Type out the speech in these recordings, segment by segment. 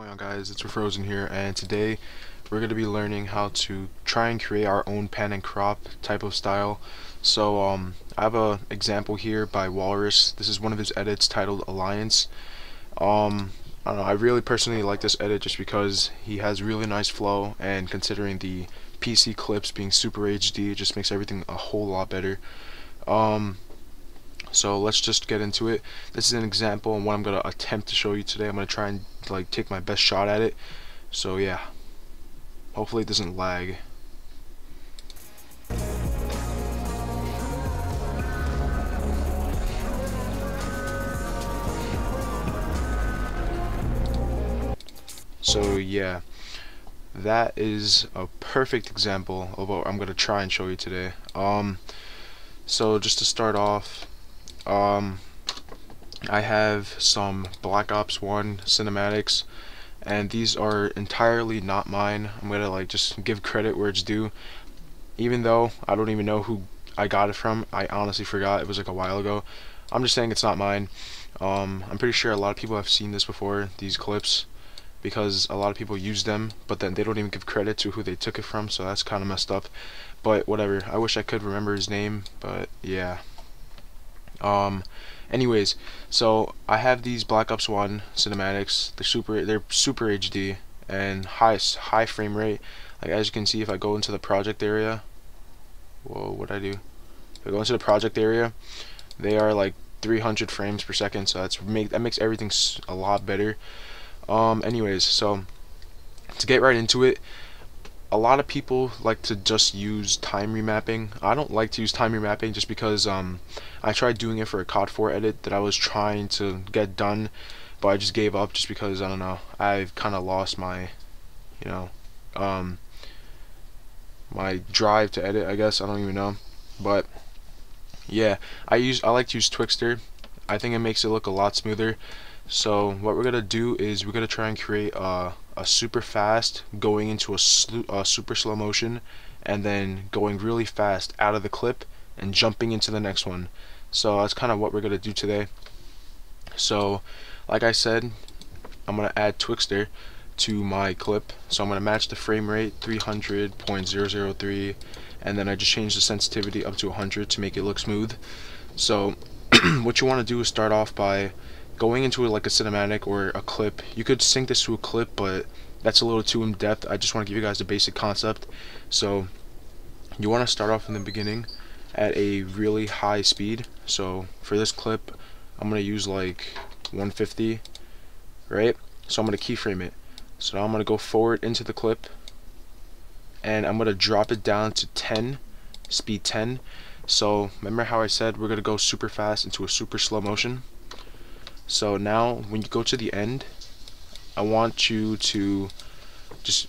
Going on, guys? It's Frozen here, and today we're going to be learning how to try and create our own pan and crop type of style. So I have a example here by Walrus. This is one of his edits titled Alliance. I don't know, I really personally like this edit just because he has really nice flow, and considering the PC clips being super HD, it just makes everything a whole lot better. So let's just get into it. This is an example and what I'm gonna attempt to show you today. I'm gonna try and take my best shot at it. So yeah, hopefully it doesn't lag. So yeah, that is a perfect example of what I'm gonna try and show you today. So just to start off, I have some Black Ops 1 cinematics, and these are entirely not mine. I'm gonna just give credit where it's due, even though I don't even know who I got it from. I honestly forgot. It was like a while ago. I'm just saying it's not mine. I'm pretty sure a lot of people have seen this before, these clips, because a lot of people use them, but then they don't even give credit to who they took it from, so that's kind of messed up. But whatever, I wish I could remember his name, but yeah. Anyways, so I have these Black Ops 1 cinematics. They're super HD and high frame rate. Like, as you can see, if I go into the project area, whoa, what'd I do? If I go into the project area, they are like 300 frames per second, so that makes everything a lot better. Anyways, so to get right into it, a lot of people like to just use time remapping. I don't like to use time remapping just because I tried doing it for a COD 4 edit that I was trying to get done, but I just gave up just because, I don't know, I've kind of lost my, my drive to edit, I guess. I don't even know. But yeah, I like to use Twixtor. I think it makes it look a lot smoother. So what we're gonna do is we're gonna try and create a super fast going into a super slow motion, and then going really fast out of the clip and jumping into the next one. So that's kind of what we're gonna do today. So like I said, I'm gonna add Twixtor to my clip. So I'm gonna match the frame rate 300.003, and then I just change the sensitivity up to 100 to make it look smooth. So what you want to do is start off by going into like a cinematic or a clip. You could sync this to a clip, but that's a little too in depth. I just want to give you guys the basic concept. So you want to start off in the beginning at a really high speed. So for this clip, I'm going to use like 150, right? So I'm going to keyframe it. So now I'm going to go forward into the clip, and I'm going to drop it down to 10, speed 10. So remember how I said we're going to go super fast into a super slow motion? So now when you go to the end, I want you to just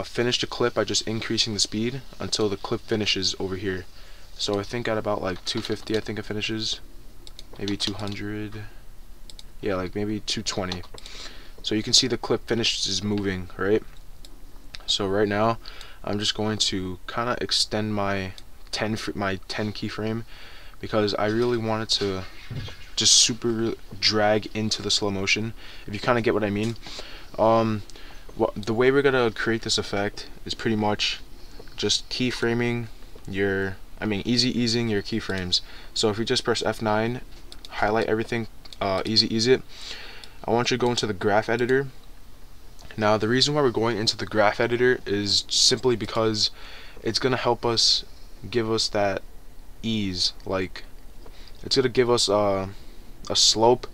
finish the clip by just increasing the speed until the clip finishes over here. So I think at about like 250, I think it finishes, maybe 200, yeah, like maybe 220. So you can see the clip finishes moving, right? So right now I'm just going to kind of extend my 10 keyframe, because I really wanted to just super drag into the slow motion, if you kind of get what I mean. The way we're gonna create this effect is pretty much just keyframing easing your keyframes. So if you just press F9, highlight everything, ease it. I want you to go into the graph editor. Now the reason why we're going into the graph editor is simply because it's gonna help us, give us that ease. Like, it's gonna give us a slope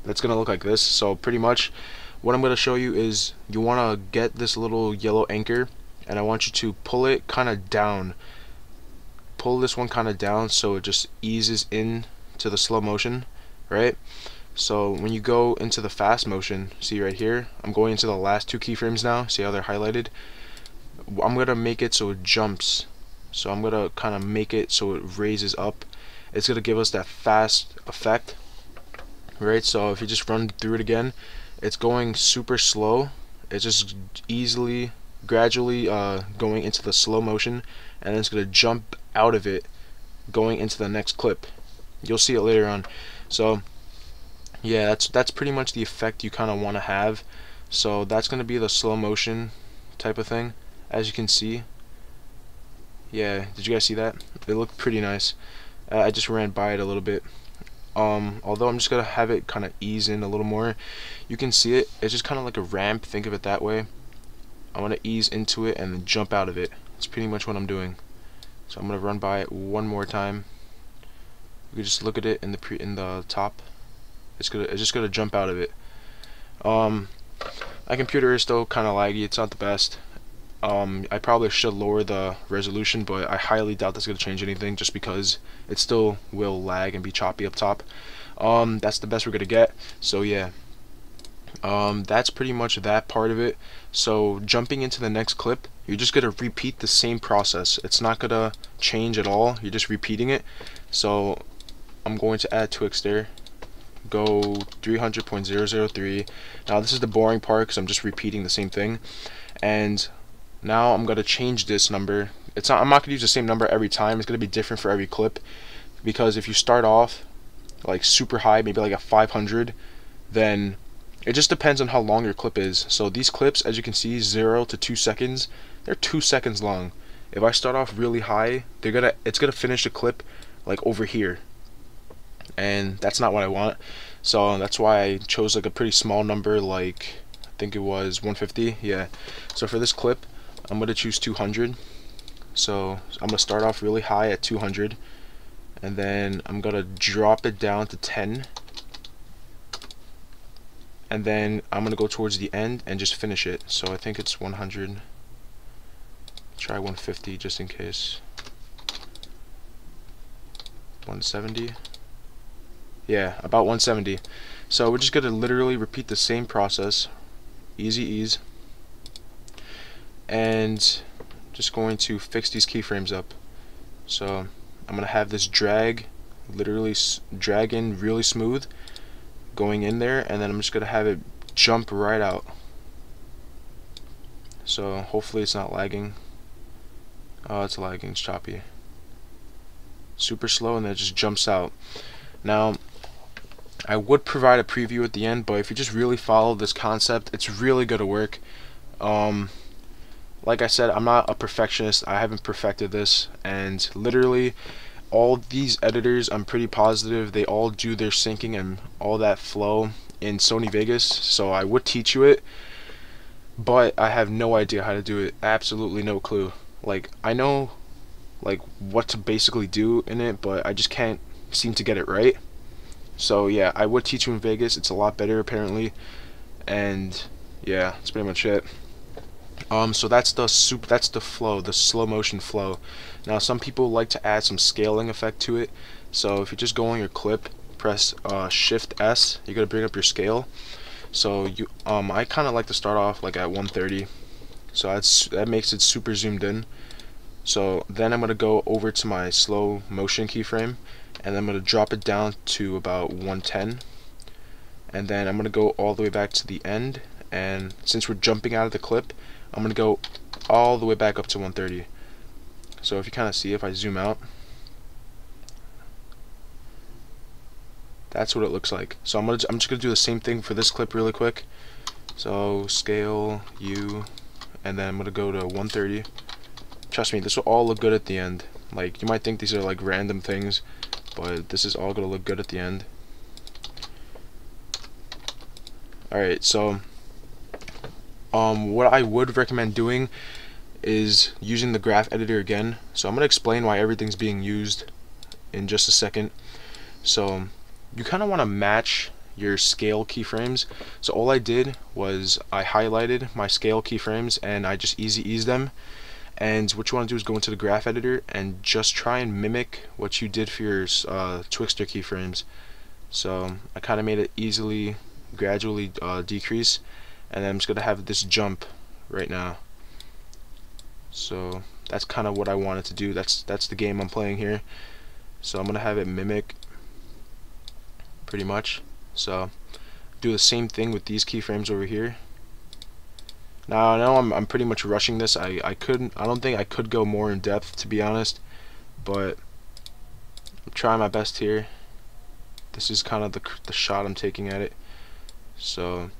that's gonna look like this. So pretty much what I'm gonna show you is, you wanna get this little yellow anchor, and I want you to pull it kind of down. Pull this one kind of down so it just eases in to the slow motion, right? So when you go into the fast motion, see right here, I'm going into the last two keyframes now. See how they're highlighted? I'm gonna make it so it jumps. So I'm gonna kind of make it so it raises up. It's gonna give us that fast effect, right? So if you just run through it again, it's going super slow. It's just gradually going into the slow motion, and then it's gonna jump out of it, going into the next clip. You'll see it later on. So yeah, that's pretty much the effect you kind of want to have. So that's going to be the slow motion type of thing. As you can see, yeah, did you guys see that? It looked pretty nice. I just ran by it a little bit. Although I'm just gonna have it kind of ease in a little more. You can see it. It's just kind of like a ramp. Think of it that way. I want to ease into it and then jump out of it. That's pretty much what I'm doing. So I'm gonna run by it one more time. You can just look at it in the top. It's just gonna jump out of it. My computer is still kind of laggy. It's not the best. I probably should lower the resolution, but I highly doubt that's going to change anything just because it still will lag and be choppy up top. That's the best we're going to get. So yeah, that's pretty much that part of it. So jumping into the next clip, you're just going to repeat the same process. It's not going to change at all. You're just repeating it. So I'm going to add Twixter. Go 300.003. Now this is the boring part because I'm just repeating the same thing. And now I'm gonna change this number. I'm not gonna use the same number every time. It's gonna be different for every clip, because if you start off like super high, maybe like a 500, then it just depends on how long your clip is. So these clips, as you can see, 0 to 2 seconds, they're 2 seconds long. If I start off really high, it's gonna finish the clip like over here, and that's not what I want. So that's why I chose like a pretty small number, like I think it was 150. Yeah. So for this clip, I'm gonna choose 200. So I'm gonna start off really high at 200, and then I'm gonna drop it down to 10, and then I'm gonna go towards the end and just finish it. So I think it's 100. Try 150 just in case. 170. Yeah, about 170. So we're just gonna literally repeat the same process. Easy ease. And just going to fix these keyframes up. So I'm gonna have this drag, literally drag in really smooth, going in there, and then I'm just gonna have it jump right out. So hopefully it's not lagging. Oh, it's lagging, it's choppy. Super slow, and then it just jumps out. Now I would provide a preview at the end, but if you just really follow this concept, it's really gonna work. Like I said, I'm not a perfectionist. I haven't perfected this, and literally all these editors, I'm pretty positive they all do their syncing and all that flow in Sony Vegas. So I would teach you it, but I have no idea how to do it. Absolutely no clue. Like, I know like what to basically do in it, but I just can't seem to get it right. So yeah, I would teach you in Vegas. It's a lot better apparently, and yeah, that's pretty much it. So that's the flow, the slow motion flow. Now some people like to add some scaling effect to it. So if you just go on your clip, press Shift S, you're gonna bring up your scale. So I kind of like to start off like at 130. So that makes it super zoomed in. So then I'm gonna go over to my slow motion keyframe, and I'm gonna drop it down to about 110, and then I'm gonna go all the way back to the end. And since we're jumping out of the clip, I'm gonna go all the way back up to 130. So if you kind of see, if I zoom out, that's what it looks like. So I'm just gonna do the same thing for this clip really quick. So scale U, and then I'm gonna go to 130. Trust me, this will all look good at the end. Like, you might think these are like random things, but this is all gonna look good at the end. Alright, so what I would recommend doing is using the graph editor again. So I'm gonna explain why everything's being used in just a second. So you kind of want to match your scale keyframes. So all I did was I highlighted my scale keyframes and I just easy ease them. And what you want to do is go into the graph editor and just try and mimic what you did for your Twixter keyframes. So I kind of made it gradually decrease, and then I'm just gonna have this jump right now. So that's kind of what I wanted to do. That's the game I'm playing here. So I'm gonna have it mimic pretty much. So do the same thing with these keyframes over here. Now I know I'm pretty much rushing this. I don't think I could go more in depth, to be honest, but I'm trying my best here. This is kind of the shot I'm taking at it. So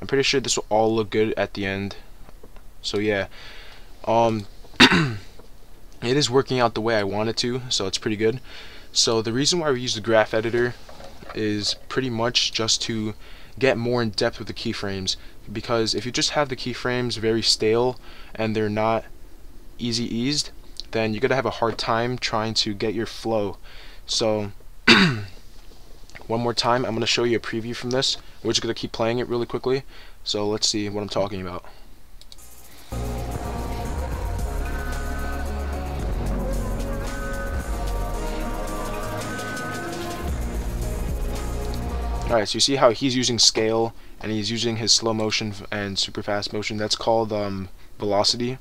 I'm pretty sure this will all look good at the end. So yeah, it is working out the way I want it to, so it's pretty good. So the reason why we use the graph editor is pretty much just to get more in depth with the keyframes, because if you just have the keyframes very stale and they're not easy eased, then you're gonna have a hard time trying to get your flow. So one more time, I'm gonna show you a preview from this. We're just gonna keep playing it really quickly, so let's see what I'm talking about. Alright, so you see how he's using scale and he's using his slow motion and super fast motion. That's called velocity.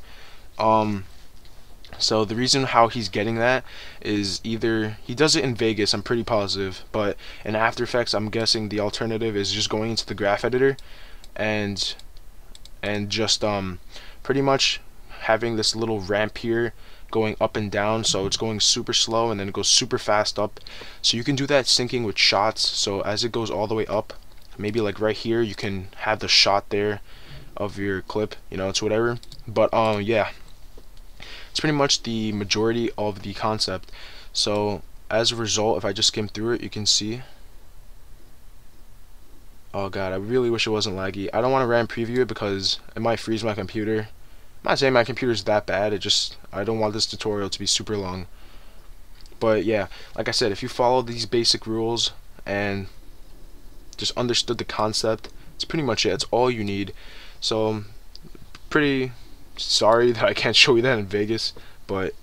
So the reason how he's getting that is either he does it in Vegas, I'm pretty positive, but in After Effects I'm guessing the alternative is just going into the graph editor and just pretty much having this little ramp here going up and down, so it's going super slow and then it goes super fast up. So you can do that syncing with shots, so as it goes all the way up, maybe like right here, you can have the shot there of your clip, you know, it's whatever. But yeah, it's pretty much the majority of the concept. So as a result, if I just skim through it, you can see, oh god, I really wish it wasn't laggy. I don't want to RAM preview it because it might freeze my computer. I'm not saying my computer's that bad, I don't want this tutorial to be super long. But yeah, like I said, if you follow these basic rules and just understood the concept, it's pretty much it. It's all you need. So pretty sorry that I can't show you that in Vegas, but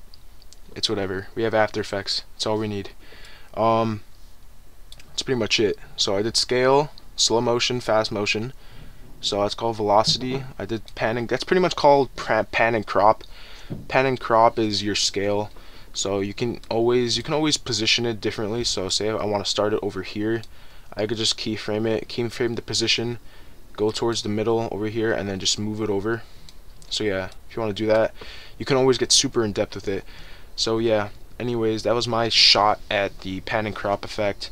it's whatever. We have After Effects. It's all we need. That's pretty much it. So I did scale, slow motion, fast motion. So that's called velocity. I did panning. That's pretty much called pan and crop. Pan and crop is your scale. So you can always position it differently. So say I want to start it over here, I could just keyframe it, keyframe the position, go towards the middle over here, and then just move it over. So yeah, if you want to do that, you can always get super in depth with it. So yeah, anyways, that was my shot at the pan and crop effect.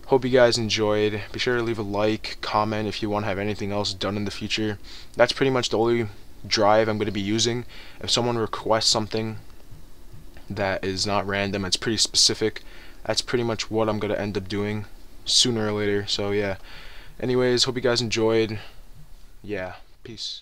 Hope you guys enjoyed. Be sure to leave a like, comment if you want to have anything else done in the future. That's pretty much the only drive I'm going to be using. If someone requests something that is not random, it's pretty specific, that's pretty much what I'm going to end up doing sooner or later. So yeah, anyways, hope you guys enjoyed. Yeah, peace.